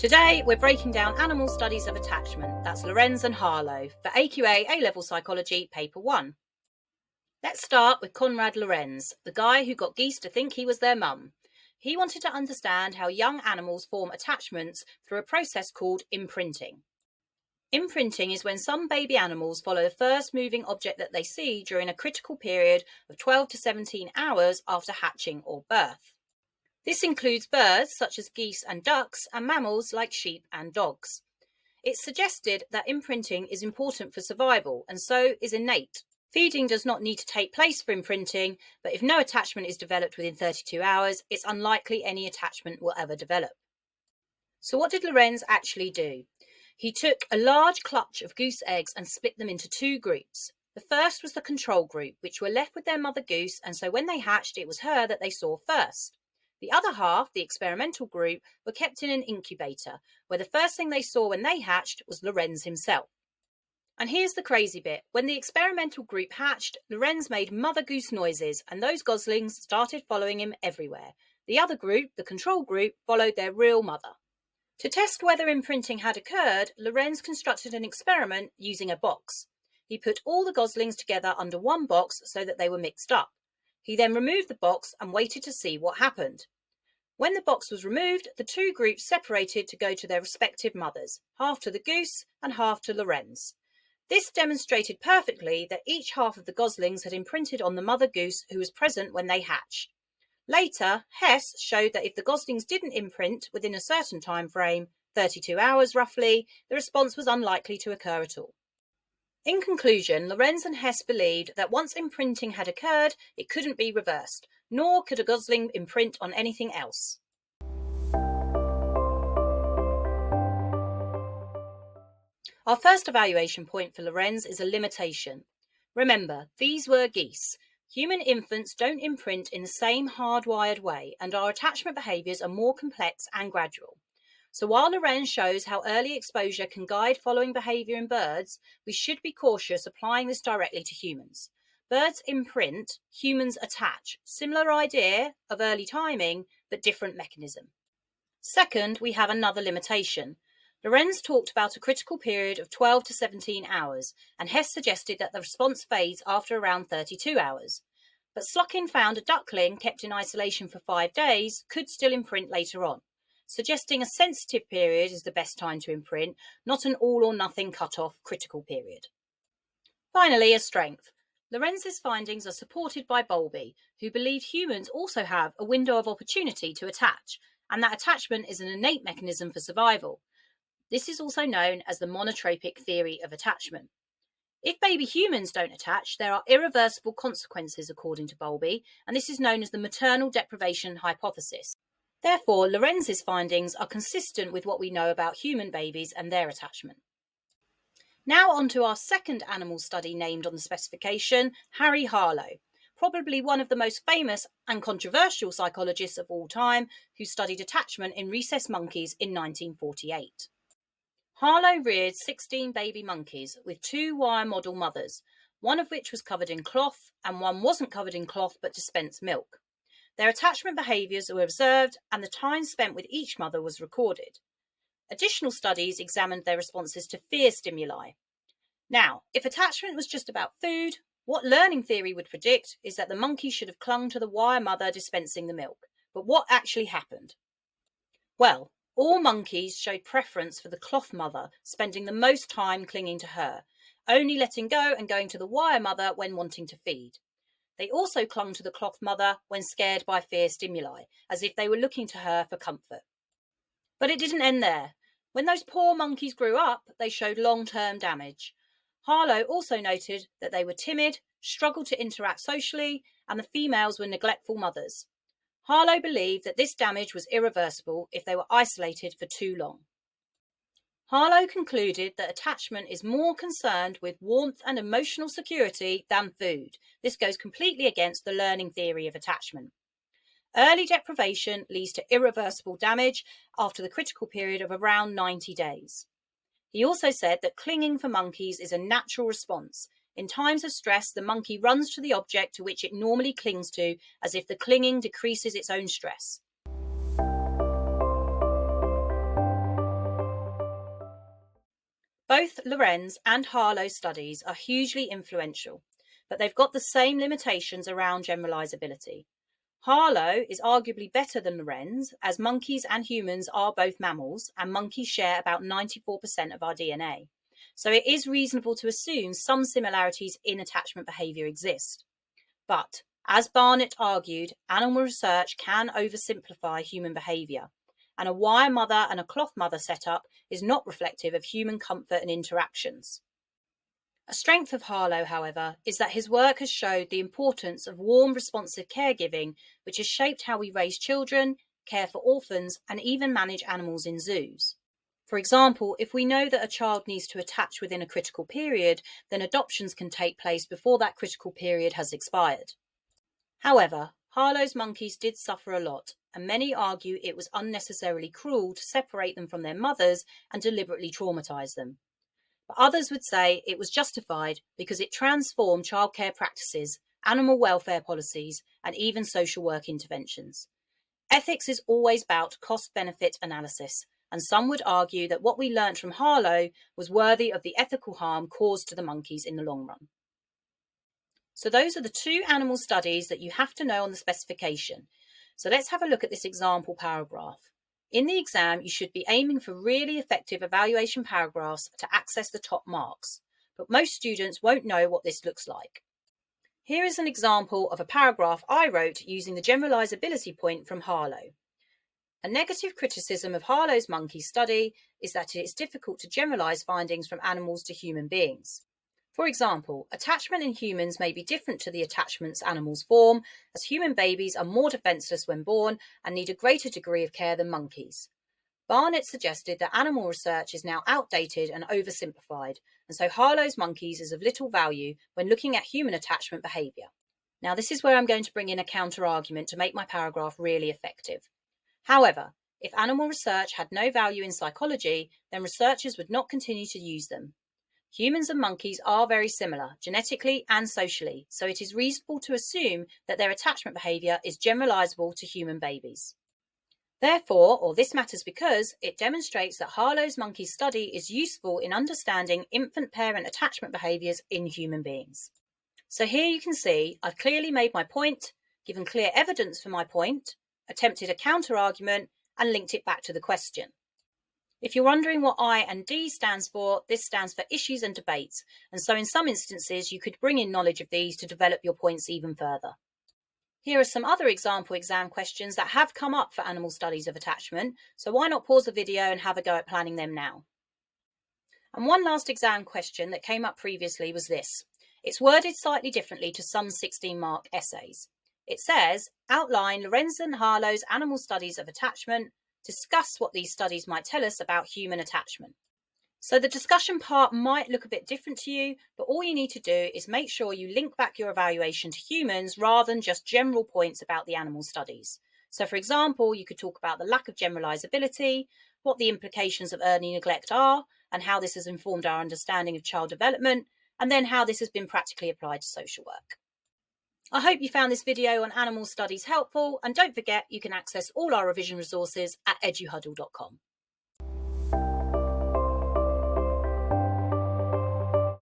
Today, we're breaking down animal studies of attachment. That's Lorenz and Harlow for AQA A Level Psychology, Paper 1. Let's start with Konrad Lorenz, the guy who got geese to think he was their mum. He wanted to understand how young animals form attachments through a process called imprinting. Imprinting is when some baby animals follow the first moving object that they see during a critical period of 12 to 17 hours after hatching or birth. This includes birds such as geese and ducks and mammals like sheep and dogs. It's suggested that imprinting is important for survival and so is innate. Feeding does not need to take place for imprinting, but if no attachment is developed within 32 hours, it's unlikely any attachment will ever develop. So what did Lorenz actually do? He took a large clutch of goose eggs and split them into two groups. The first was the control group, which were left with their mother goose, and so when they hatched, it was her that they saw first. The other half, the experimental group, were kept in an incubator, where the first thing they saw when they hatched was Lorenz himself. And here's the crazy bit. When the experimental group hatched, Lorenz made mother goose noises, and those goslings started following him everywhere. The other group, the control group, followed their real mother. To test whether imprinting had occurred, Lorenz constructed an experiment using a box. He put all the goslings together under one box so that they were mixed up. He then removed the box and waited to see what happened. When the box was removed, the two groups separated to go to their respective mothers, half to the goose and half to Lorenz. This demonstrated perfectly that each half of the goslings had imprinted on the mother goose who was present when they hatched. Later, Hess showed that if the goslings didn't imprint within a certain time frame, 32 hours roughly, the response was unlikely to occur at all. In conclusion, Lorenz and Hess believed that once imprinting had occurred, it couldn't be reversed, nor could a gosling imprint on anything else. Our first evaluation point for Lorenz is a limitation. Remember, these were geese. Human infants don't imprint in the same hardwired way, and our attachment behaviours are more complex and gradual. So while Lorenz shows how early exposure can guide following behaviour in birds, we should be cautious applying this directly to humans. Birds imprint, humans attach. Similar idea of early timing, but different mechanism. Second, we have another limitation. Lorenz talked about a critical period of 12 to 17 hours, and Hess suggested that the response fades after around 32 hours. But Slockin found a duckling kept in isolation for 5 days could still imprint later on, suggesting a sensitive period is the best time to imprint, not an all-or-nothing cut-off critical period. Finally, a strength. Lorenz's findings are supported by Bowlby, who believed humans also have a window of opportunity to attach, and that attachment is an innate mechanism for survival. This is also known as the monotropic theory of attachment. If baby humans don't attach, there are irreversible consequences according to Bowlby, and this is known as the maternal deprivation hypothesis. Therefore, Lorenz's findings are consistent with what we know about human babies and their attachment. Now on to our second animal study named on the specification, Harry Harlow, probably one of the most famous and controversial psychologists of all time, who studied attachment in rhesus monkeys in 1948. Harlow reared 16 baby monkeys with 2 wire model mothers, one of which was covered in cloth and one wasn't covered in cloth but dispensed milk. Their attachment behaviours were observed and the time spent with each mother was recorded. Additional studies examined their responses to fear stimuli. Now, if attachment was just about food, what learning theory would predict is that the monkey should have clung to the wire mother dispensing the milk. But what actually happened? Well, all monkeys showed preference for the cloth mother, spending the most time clinging to her, only letting go and going to the wire mother when wanting to feed. They also clung to the cloth mother when scared by fear stimuli, as if they were looking to her for comfort. But it didn't end there. When those poor monkeys grew up, they showed long-term damage. Harlow also noted that they were timid, struggled to interact socially, and the females were neglectful mothers. Harlow believed that this damage was irreversible if they were isolated for too long. Harlow concluded that attachment is more concerned with warmth and emotional security than food. This goes completely against the learning theory of attachment. Early deprivation leads to irreversible damage after the critical period of around 90 days. He also said that clinging for monkeys is a natural response. In times of stress, the monkey runs to the object to which it normally clings to, as if the clinging decreases its own stress. Both Lorenz and Harlow studies are hugely influential, but they've got the same limitations around generalizability. Harlow is arguably better than Lorenz, as monkeys and humans are both mammals, and monkeys share about 94% of our DNA. So it is reasonable to assume some similarities in attachment behaviour exist. But, as Barnett argued, animal research can oversimplify human behaviour, and a wire mother and a cloth mother setup is not reflective of human comfort and interactions. A strength of Harlow, however, is that his work has showed the importance of warm, responsive caregiving, which has shaped how we raise children, care for orphans, and even manage animals in zoos. For example, if we know that a child needs to attach within a critical period, then adoptions can take place before that critical period has expired. However, Harlow's monkeys did suffer a lot, and many argue it was unnecessarily cruel to separate them from their mothers and deliberately traumatise them. But others would say it was justified because it transformed childcare practices, animal welfare policies, and even social work interventions. Ethics is always about cost-benefit analysis, and some would argue that what we learnt from Harlow was worthy of the ethical harm caused to the monkeys in the long run. So those are the two animal studies that you have to know on the specification. So let's have a look at this example paragraph. In the exam, you should be aiming for really effective evaluation paragraphs to access the top marks, but most students won't know what this looks like. Here is an example of a paragraph I wrote using the generalizability point from Harlow. A negative criticism of Harlow's monkey study is that it is difficult to generalize findings from animals to human beings. For example, attachment in humans may be different to the attachments animals form, as human babies are more defenseless when born and need a greater degree of care than monkeys. Barnett suggested that animal research is now outdated and oversimplified, and so Harlow's monkeys is of little value when looking at human attachment behaviour. Now, this is where I'm going to bring in a counter-argument to make my paragraph really effective. However, if animal research had no value in psychology, then researchers would not continue to use them. Humans and monkeys are very similar, genetically and socially, so it is reasonable to assume that their attachment behaviour is generalisable to human babies. Therefore, or this matters because, it demonstrates that Harlow's monkey study is useful in understanding infant-parent attachment behaviours in human beings. So here you can see I've clearly made my point, given clear evidence for my point, attempted a counter-argument, and linked it back to the question. If you're wondering what I and D stands for, this stands for issues and debates, and so in some instances you could bring in knowledge of these to develop your points even further. Here are some other example exam questions that have come up for animal studies of attachment, so why not pause the video and have a go at planning them now. And one last exam question that came up previously was this. It's worded slightly differently to some 16-mark essays. It says, outline Lorenz and Harlow's animal studies of attachment. Discuss what these studies might tell us about human attachment. So the discussion part might look a bit different to you, but all you need to do is make sure you link back your evaluation to humans rather than just general points about the animal studies. So for example, you could talk about the lack of generalizability, what the implications of early neglect are, and how this has informed our understanding of child development, and then how this has been practically applied to social work. I hope you found this video on animal studies helpful, and don't forget you can access all our revision resources at eduhuddle.com.